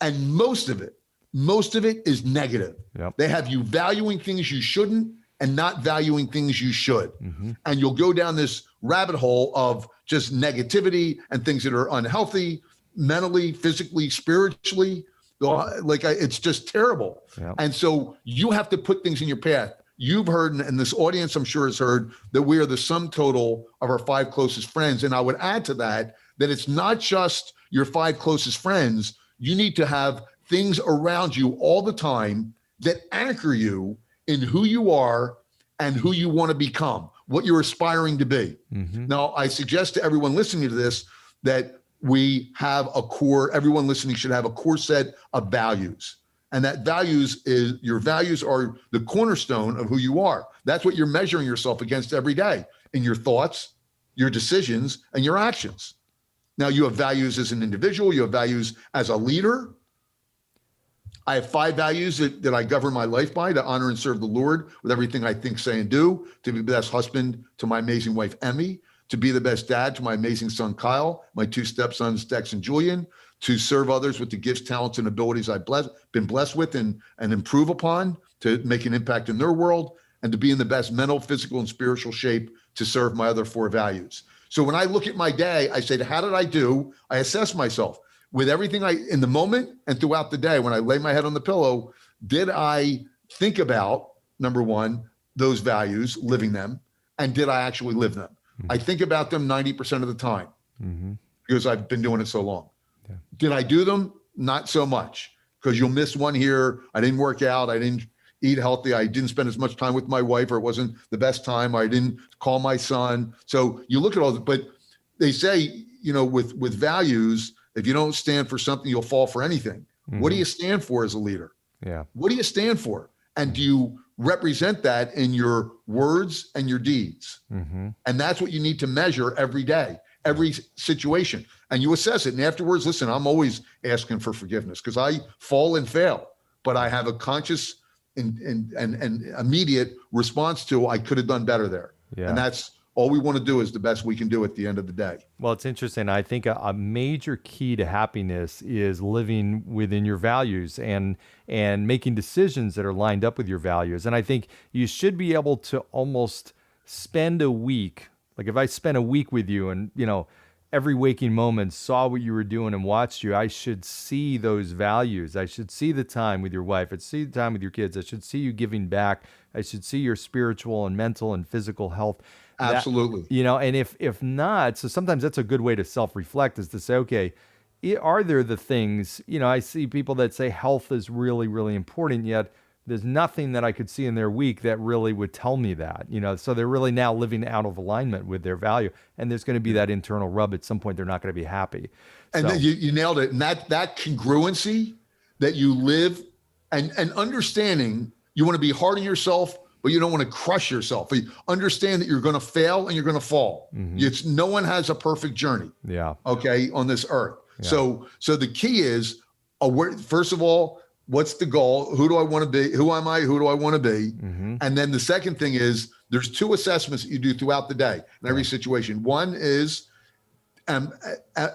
Speaker 2: and most of it is negative.
Speaker 1: Yep.
Speaker 2: They have you valuing things you shouldn't and not valuing things you should.
Speaker 1: Mm-hmm.
Speaker 2: And you'll go down this rabbit hole of just negativity and things that are unhealthy, mentally, physically, spiritually. It's just terrible.
Speaker 1: Yep.
Speaker 2: And so you have to put things in your path. You've heard, and this audience I'm sure has heard, that we are the sum total of our 5 closest friends. And I would add to that it's not just your 5 closest friends. You need to have things around you all the time that anchor you in who you are and who you want to become, what you're aspiring to be.
Speaker 1: Mm-hmm.
Speaker 2: Now, I suggest to everyone listening to this that everyone listening should have a core set of values. And your values are the cornerstone of who you are. That's what you're measuring yourself against every day in your thoughts, your decisions, and your actions. Now, you have values as an individual, you have values as a leader. I have 5 values that I govern my life by: to honor and serve the Lord with everything I think, say, and do, to be the best husband to my amazing wife, Emmy, to be the best dad to my amazing son, Kyle, my 2 stepsons, Dex and Julian, to serve others with the gifts, talents, and abilities I've been blessed with and improve upon, to make an impact in their world, and to be in the best mental, physical, and spiritual shape to serve my other 4 values. So when I look at my day, I say, how did I do? I assess myself with everything in the moment and throughout the day. When I lay my head on the pillow, did I think about, number one, those values, living them, and did I actually live them? I think about them 90% of the time because I've been doing it so long.
Speaker 1: Yeah.
Speaker 2: Did I do them? Not so much, because you'll miss one here. I didn't work out. I didn't eat healthy. I didn't spend as much time with my wife, or it wasn't the best time. I didn't call my son. So you look at all that, but they say, with values, if you don't stand for something, you'll fall for anything. Mm-hmm. What do you stand for as a leader?
Speaker 1: Yeah.
Speaker 2: What do you stand for? And do you represent that in your words and your deeds?
Speaker 1: Mm-hmm.
Speaker 2: And that's what you need to measure every day, every situation. And you assess it. And afterwards, listen, I'm always asking for forgiveness because I fall and fail, but I have a conscious and immediate response to, I could have done better there.
Speaker 1: Yeah.
Speaker 2: And that's all we want to do, is the best we can do at the end of the day.
Speaker 1: Well, it's interesting. I think a major key to happiness is living within your values and making decisions that are lined up with your values. And I think you should be able to almost spend a week, like if I spent a week with you and, every waking moment saw what you were doing and watched you, I should see those values. I should see the time with your wife. I should see the time with your kids. I should see you giving back. I should see your spiritual and mental and physical health.
Speaker 2: Absolutely.
Speaker 1: And if not, so sometimes that's a good way to self-reflect, is to say, okay, are there the things, I see people that say health is really, really important, yet there's nothing that I could see in their week that really would tell me that, so they're really now living out of alignment with their value. And there's going to be that internal rub at some point. They're not going to be happy.
Speaker 2: And then you nailed it. And that congruency that you live and understanding, you want to be hard on yourself, but you don't want to crush yourself. You understand that you're going to fail and you're going to fall. Mm-hmm. No one has a perfect journey.
Speaker 1: Yeah.
Speaker 2: Okay. On this earth.
Speaker 1: Yeah.
Speaker 2: So the key is, first of all, what's the goal? Who do I want to be? Who am I? Who do I want to be? Mm-hmm. And then the second thing is, there's 2 assessments that you do throughout the day in every situation. One is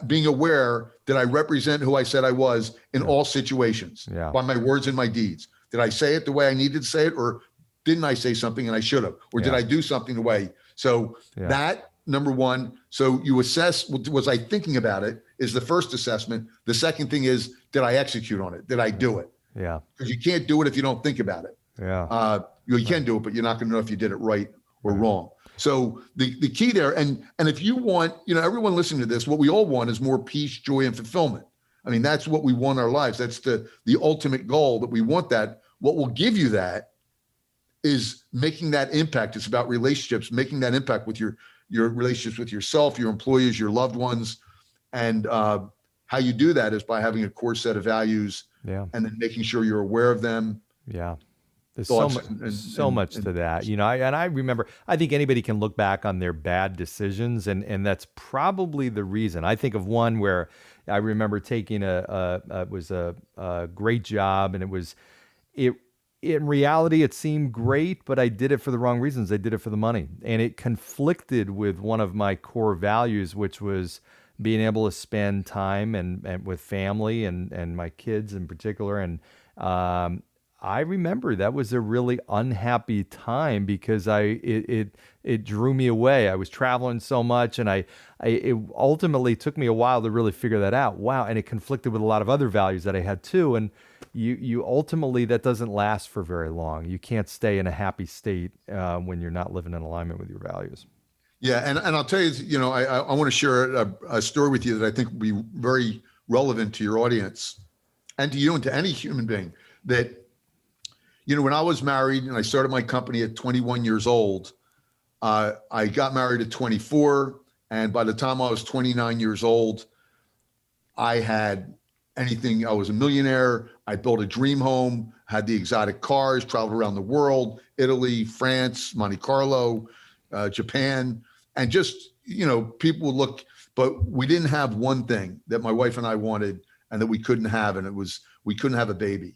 Speaker 2: being aware that I represent who I said I was in all situations by my words and my deeds. Did I say it the way I needed to say it, or didn't I say something and I should have? Or did I do something the way? So that, number one, so you assess, was I thinking about it is the first assessment. The second thing is, did I execute on it? Did I do it?
Speaker 1: Yeah.
Speaker 2: Because you can't do it if you don't think about it.
Speaker 1: Yeah.
Speaker 2: You can do it, but you're not going to know if you did it right or wrong. So the key there, and if you want, everyone listening to this, what we all want is more peace, joy, and fulfillment. I mean, that's what we want in our lives. That's the ultimate goal, that we want that. What will give you that is making that impact. It's about relationships, making that impact with your relationships with yourself, your employees, your loved ones. And how you do that is by having a core set of values, and then making sure you're aware of them.
Speaker 1: Yeah. There's so much to that, I remember, I think anybody can look back on their bad decisions, and that's probably the reason. I think of one where I remember taking it was a great job, and in reality, it seemed great, but I did it for the wrong reasons. I did it for the money, and it conflicted with one of my core values, which was being able to spend time and with family and my kids in particular. And I remember that was a really unhappy time because it drew me away. I was traveling so much, and it ultimately took me a while to really figure that out. Wow. And it conflicted with a lot of other values that I had too. And you ultimately, that doesn't last for very long. You can't stay in a happy state when you're not living in alignment with your values.
Speaker 2: Yeah. And I'll tell you, I want to share a story with you that I think will be very relevant to your audience and to you and to any human being. That, when I was married and I started my company at 21 years old, I got married at 24. And by the time I was 29 years old, I was a millionaire. I built a dream home, had the exotic cars, traveled around the world, Italy, France, Monte Carlo, Japan. And just, people would look, but we didn't have one thing that my wife and I wanted and that we couldn't have. And it was, we couldn't have a baby.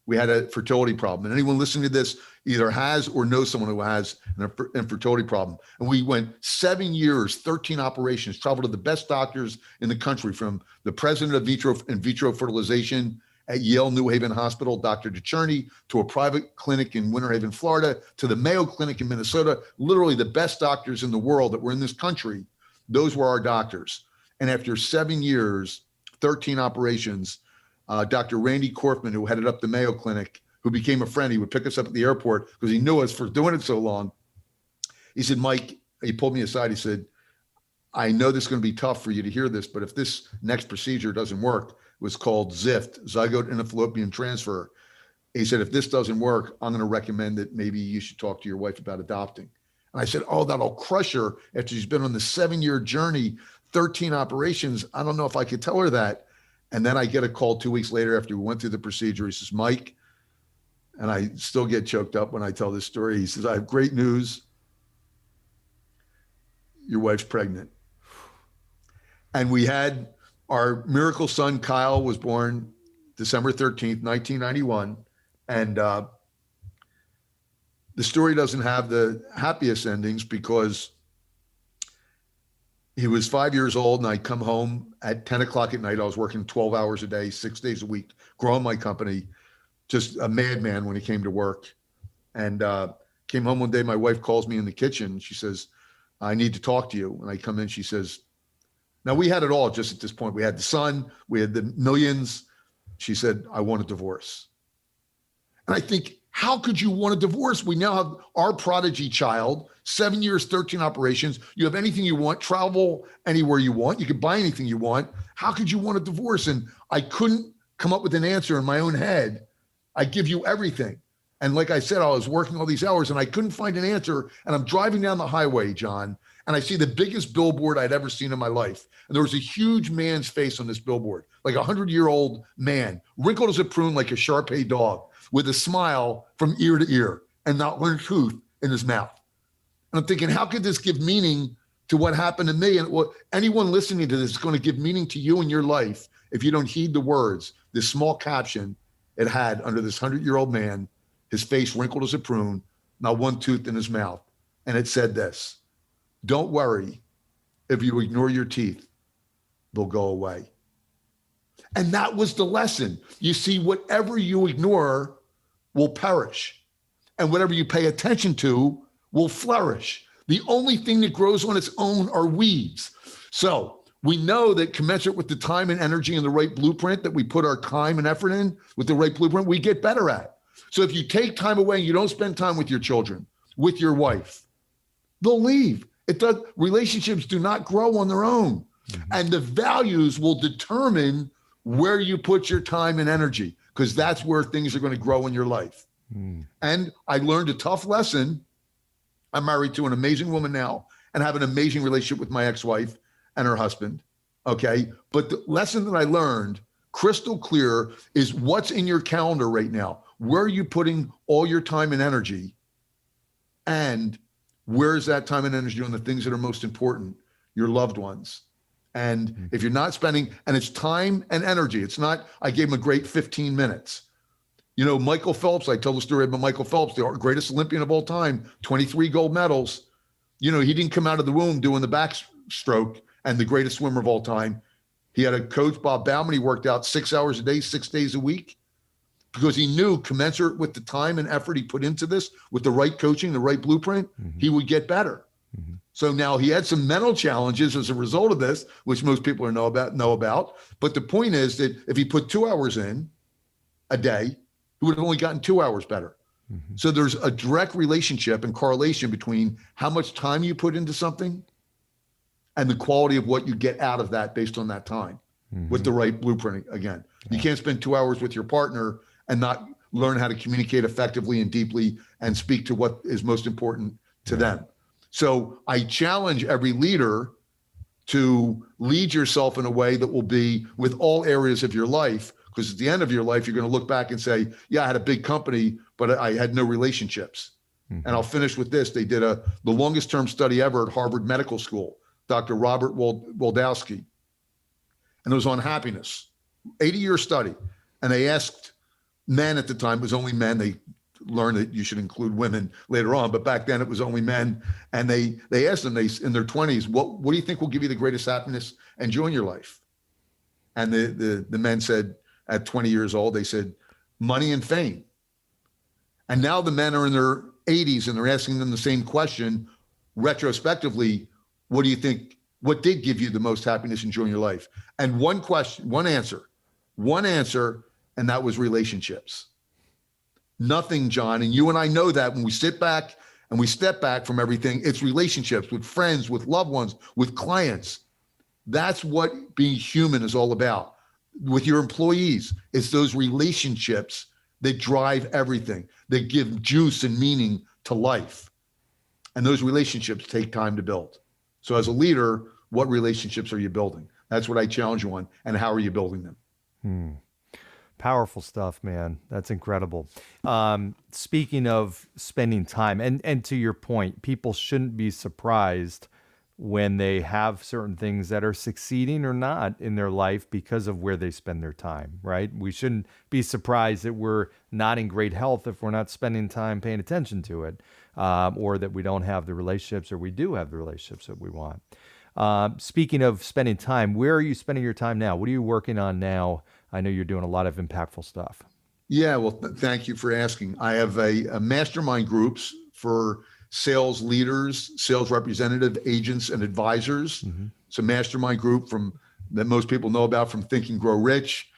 Speaker 2: We had a fertility problem. And anyone listening to this either has or knows someone who has an infertility problem. And we went 7 years, 13 operations, traveled to the best doctors in the country, from the president of in vitro fertilization at Yale New Haven Hospital, Dr. DeCherney, to a private clinic in Winter Haven, Florida, to the Mayo Clinic in Minnesota, literally the best doctors in the world that were in this country. Those were our doctors. And after 7 years, 13 operations, Dr. Randy Korfman, who headed up the Mayo Clinic, who became a friend, he would pick us up at the airport because he knew us for doing it so long. He said, Mike, he pulled me aside. He said, I know this is going to be tough for you to hear this, but if this next procedure doesn't work, it was called ZIFT, zygote interfallopian transfer. He said, if this doesn't work, I'm going to recommend that maybe you should talk to your wife about adopting. And I said, oh, that'll crush her after she's been on the 7-year journey, 13 operations. I don't know if I could tell her that. And then I get a call 2 weeks later after we went through the procedure. He says, Mike, and I still get choked up when I tell this story. He says, I have great news. Your wife's pregnant. And we had our miracle son, Kyle, was born December 13th, 1991. And the story doesn't have the happiest endings because he was 5 years old and I'd come home at 10 o'clock at night. I was working 12 hours a day, 6 days a week, growing my company, just a madman when he came to work. And came home one day, my wife calls me in the kitchen. She says, I need to talk to you. And I come in, she says, now we had it all just at this point. We had the son, we had the millions. She said, I want a divorce. And I think, how could you want a divorce? We now have our prodigy child, 7 years, 13 operations. You have anything you want, travel anywhere you want. You can buy anything you want. How could you want a divorce? And I couldn't come up with an answer in my own head. I give you everything. And like I said, I was working all these hours and I couldn't find an answer. And I'm driving down the highway, John, and I see the biggest billboard I'd ever seen in my life. And there was a huge man's face on this billboard, like a 100-year-old man, wrinkled as a prune, like a Shar-Pei dog, with a smile from ear to ear and not one tooth in his mouth. And I'm thinking, how could this give meaning to what happened to me? And what anyone listening to this is going to give meaning to you in your life if you don't heed the words, this small caption it had under this 100-year-old man, his face wrinkled as a prune, not one tooth in his mouth. And it said this, don't worry, if you ignore your teeth, they'll go away. And that was the lesson. You see, whatever you ignore will perish, and whatever you pay attention to will flourish. The only thing that grows on its own are weeds. So We know that commensurate with the time and energy and the right blueprint that we put our time and effort in with the right blueprint, we get better at. So if you take time away and you don't spend time with your children, with your wife, they'll leave. Relationships do not grow on their own. And the values will determine where you put your time and energy, because that's where things are going to grow in your life. And I learned a tough lesson. I'm married to an amazing woman now and have an amazing relationship with my ex-wife and her husband. Okay. But the lesson that I learned crystal clear is what's in your calendar right now. Where are you putting all your time and energy? And where's that time and energy on the things that are most important? Your loved ones. And if you're not spending, and it's time and energy, it's not, I gave him a great 15 minutes. You know, Michael Phelps, I tell the story about Michael Phelps, the greatest Olympian of all time, 23 gold medals. You know, he didn't come out of the womb doing the backstroke and the greatest swimmer of all time. He had a coach, Bob Bauman. He worked out 6 hours a day, 6 days a week, because he knew commensurate with the time and effort he put into this, with the right coaching, the right blueprint, he would get better. So now he had some mental challenges as a result of this, which most people know about. But the point is that if he put 2 hours in a day, he would have only gotten 2 hours better. So there's a direct relationship and correlation between how much time you put into something and the quality of what you get out of that based on that time with the right blueprint. Again, you can't spend 2 hours with your partner and not learn how to communicate effectively and deeply and speak to what is most important to them. So I challenge every leader to lead yourself in a way that will be with all areas of your life, because at the end of your life, you're going to look back and say, yeah, I had a big company, but I had no relationships. And I'll finish with this. They did the longest term study ever at Harvard Medical School, Dr. Robert Waldowski, and it was on happiness, 80-year study. And they asked men at the time, it was only men. They learned that you should include women later on, but back then it was only men. And they asked them, in their 20s, what do you think will give you the greatest happiness and joy in your life? And the men said, at 20 years old, they said, money and fame. And now the men are in their 80s and they're asking them the same question retrospectively. What do you think, what did give you the most happiness and joy in your life? And one answer, and that was relationships. Nothing, John, and you and I know that when we sit back and we step back from everything, it's relationships with friends, with loved ones, with clients. That's what being human is all about. With your employees, it's those relationships that drive everything, that give juice and meaning to life. And those relationships take time to build. So as a leader, what relationships are you building? That's what I challenge you on. And how are you building them?
Speaker 1: Powerful stuff, man. That's incredible. Speaking of spending time, and to your point, people shouldn't be surprised when they have certain things that are succeeding or not in their life because of where they spend their time, right? We shouldn't be surprised that we're not in great health if we're not spending time paying attention to it, or that we don't have the relationships, or we do have the relationships that we want. Speaking of spending time, where are you spending your time now? What are you working on now? I know you're doing a lot of impactful stuff.
Speaker 2: Yeah, well, thank you for asking. I have a mastermind groups for sales leaders, sales representative, agents, and advisors. It's a mastermind group that most people know about from Think and Grow Rich,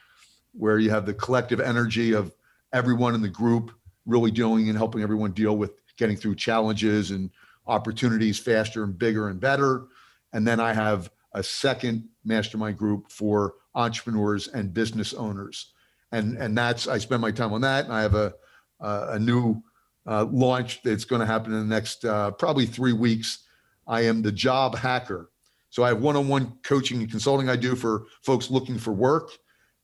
Speaker 2: where you have the collective energy of everyone in the group really dealing and helping everyone deal with getting through challenges and opportunities faster and bigger and better. And then I have a second mastermind group for entrepreneurs and business owners. And that's, I spend my time on that. And I have a new launch that's going to happen in the next probably 3 weeks. I am the job hacker. So I have one-on-one coaching and consulting I do for folks looking for work.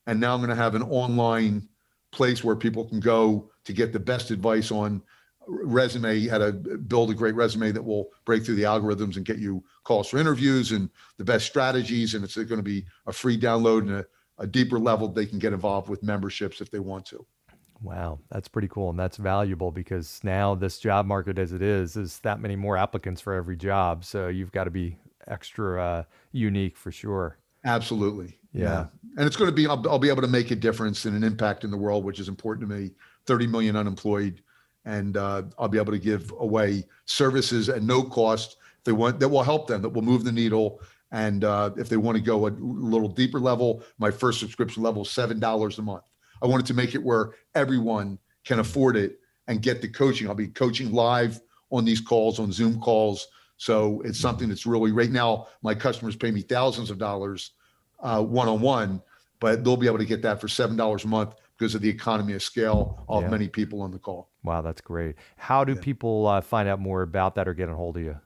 Speaker 2: And now I'm going to have an online place where people can go to get the best advice on resume, how to build a great resume that will break through the algorithms and get you calls for interviews and the best strategies. And it's going to be a free download and a deeper level they can get involved with memberships if they want to.
Speaker 1: Wow, that's pretty cool. And that's valuable because now this job market as it is that many more applicants for every job. So you've got to be extra unique for sure.
Speaker 2: Absolutely.
Speaker 1: Yeah.
Speaker 2: And it's going to be, I'll be able to make a difference and an impact in the world, which is important to me. 30 million unemployed. And I'll be able to give away services at no cost that will help them, that will move the needle And if they want to go a little deeper level, my first subscription level is $7 a month. I wanted to make it where everyone can afford it and get the coaching. I'll be coaching live on these calls, on Zoom calls. So it's something that's really, right now, my customers pay me thousands of dollars one-on-one, but they'll be able to get that for $7 a month because of the economy of scale of many people on the call.
Speaker 1: Wow, that's great. How do people find out more about that or get a hold of you?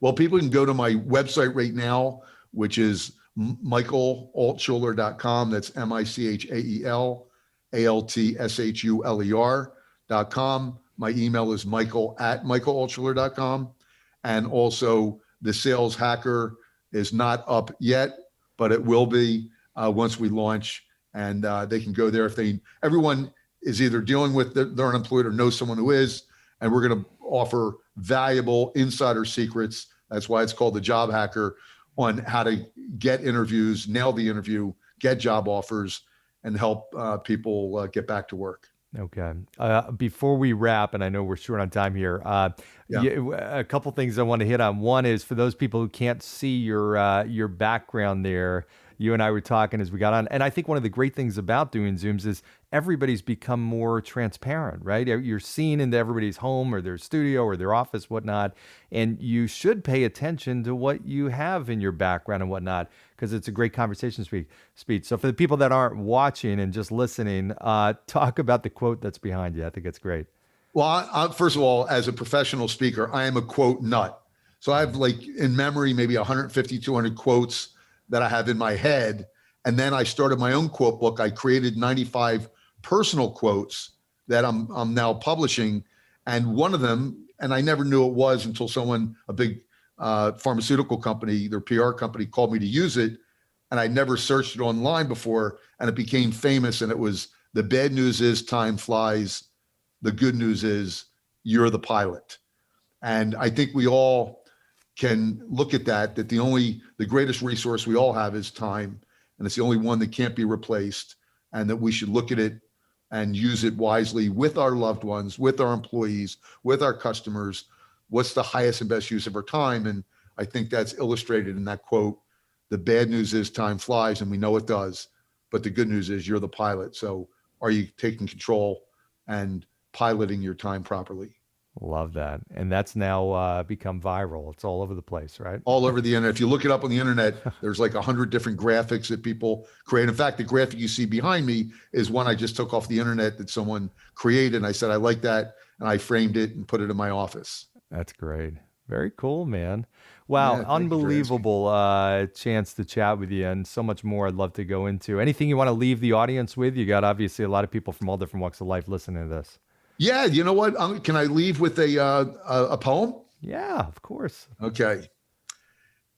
Speaker 2: Well, people can go to my website right now, which is michaelaltshuler.com. That's michaelaltshuler.com. My email is michael@michaelaltshuler.com. And also the Sales Hacker is not up yet, but it will be once we launch. And they can go there if everyone is either dealing with they're unemployed or knows someone who is, and we're going to offer valuable insider secrets. That's why it's called the Job Hacker, on how to get interviews, nail the interview, get job offers, and help people get back to work.
Speaker 1: Okay. Before we wrap, and I know we're short on time here, a couple things I want to hit on. One is for those people who can't see your background there. You and I were talking as we got on, and I think one of the great things about doing Zooms is everybody's become more transparent, right? You're seen into everybody's home or their studio or their office, whatnot, and you should pay attention to what you have in your background and whatnot, because it's a great conversation speech. So for the people that aren't watching and just listening, talk about the quote that's behind you. I think it's great.
Speaker 2: Well, first of all, as a professional speaker, I am a quote nut. So I have, like, in memory, maybe 150, 200 quotes that I have in my head. And then I started my own quote book. I created 95 personal quotes that I'm now publishing. And one of them, and I never knew it was until someone, a big pharmaceutical company, their PR company, called me to use it. And I never searched it online before, and it became famous. And it was, the bad news is time flies. The good news is you're the pilot. And I think we all can look at that the greatest resource we all have is time. And it's the only one that can't be replaced, and that we should look at it and use it wisely with our loved ones, with our employees, with our customers. What's the highest and best use of our time? And I think that's illustrated in that quote. The bad news is time flies, and we know it does, but the good news is you're the pilot. So are you taking control and piloting your time properly?
Speaker 1: Love that. And that's now become viral. It's all over the place, right?
Speaker 2: All over the internet. If you look it up on the internet, there's like 100 different graphics that people create. In fact, the graphic you see behind me is one I just took off the internet that someone created. And I said, I like that. And I framed it and put it in my office.
Speaker 1: That's great. Very cool, man. Wow.
Speaker 2: Yeah,
Speaker 1: Unbelievable chance to chat with you, and so much more I'd love to go into. Anything you want to leave the audience with? You got obviously a lot of people from all different walks of life listening to this.
Speaker 2: Yeah, you know what? Can I leave with a poem?
Speaker 1: Yeah, of course.
Speaker 2: Okay.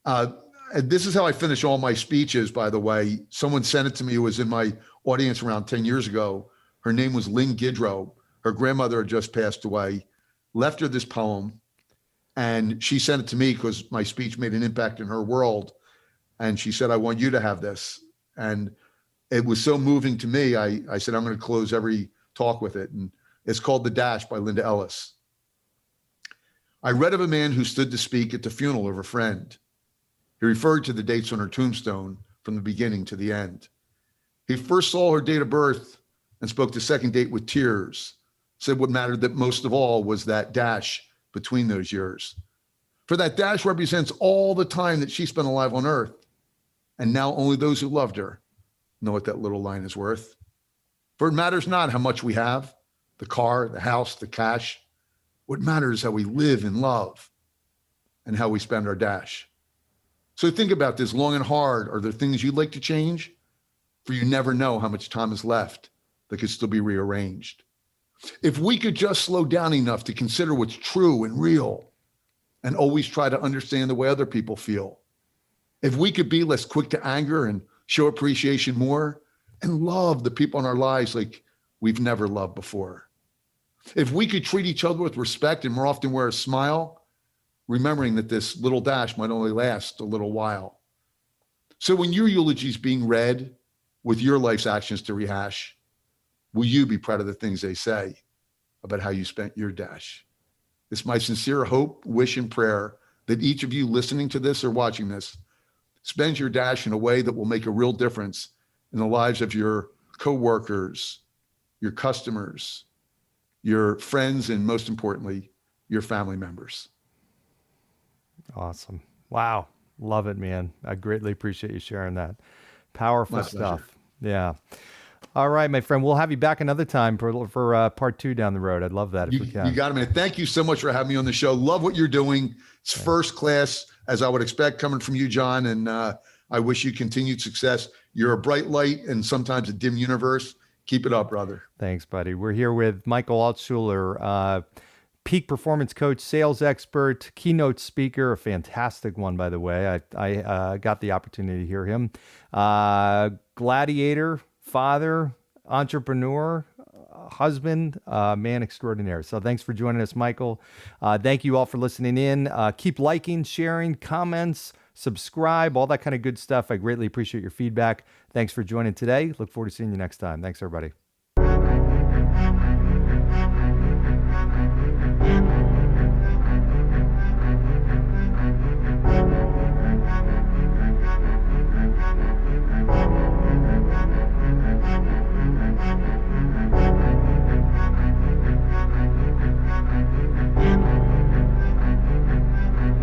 Speaker 2: And this is how I finish all my speeches, by the way. Someone sent it to me who was in my audience around 10 years ago. Her name was Lynn Gidrow. Her grandmother had just passed away, left her this poem, and she sent it to me because my speech made an impact in her world. And she said, I want you to have this. And it was so moving to me. I said, I'm going to close every talk with it. And it's called The Dash by Linda Ellis. I read of a man who stood to speak at the funeral of a friend. He referred to the dates on her tombstone from the beginning to the end. He first saw her date of birth and spoke the second date with tears, said what mattered that most of all was that dash between those years. For that dash represents all the time that she spent alive on earth. And now only those who loved her know what that little line is worth. For it matters not how much we have, the car, the house, the cash. What matters is how we live and love and how we spend our dash. So think about this long and hard. Are there things you'd like to change? For you never know how much time is left that could still be rearranged. If we could just slow down enough to consider what's true and real and always try to understand the way other people feel. If we could be less quick to anger and show appreciation more and love the people in our lives like we've never loved before. If we could treat each other with respect and more often wear a smile, remembering that this little dash might only last a little while. So when your eulogy is being read with your life's actions to rehash, will you be proud of the things they say about how you spent your dash? It's my sincere hope, wish, and prayer that each of you listening to this or watching this spend your dash in a way that will make a real difference in the lives of your coworkers, your customers, your friends, and most importantly, your family members.
Speaker 1: Awesome. Wow. Love it, man. I greatly appreciate you sharing that. Powerful
Speaker 2: My
Speaker 1: stuff.
Speaker 2: pleasure.
Speaker 1: Yeah. All right, my friend. We'll have you back another time for part 2 down the road. I'd love that if we can.
Speaker 2: You got it, man. Thank you so much for having me on the show. Love what you're doing. It's first class, as I would expect coming from you, John. And I wish you continued success. You're a bright light and sometimes a dim universe. Keep it up, brother.
Speaker 1: Thanks, buddy. We're here with Michael Altshuler, peak performance coach, sales expert, keynote speaker, a fantastic one, by the way. I got the opportunity to hear him. Gladiator, father, entrepreneur, husband, man extraordinaire. So thanks for joining us, Michael. Thank you all for listening in. Keep liking, sharing, comments, subscribe, all that kind of good stuff. I greatly appreciate your feedback. Thanks for joining today. Look forward to seeing you next time. Thanks, everybody.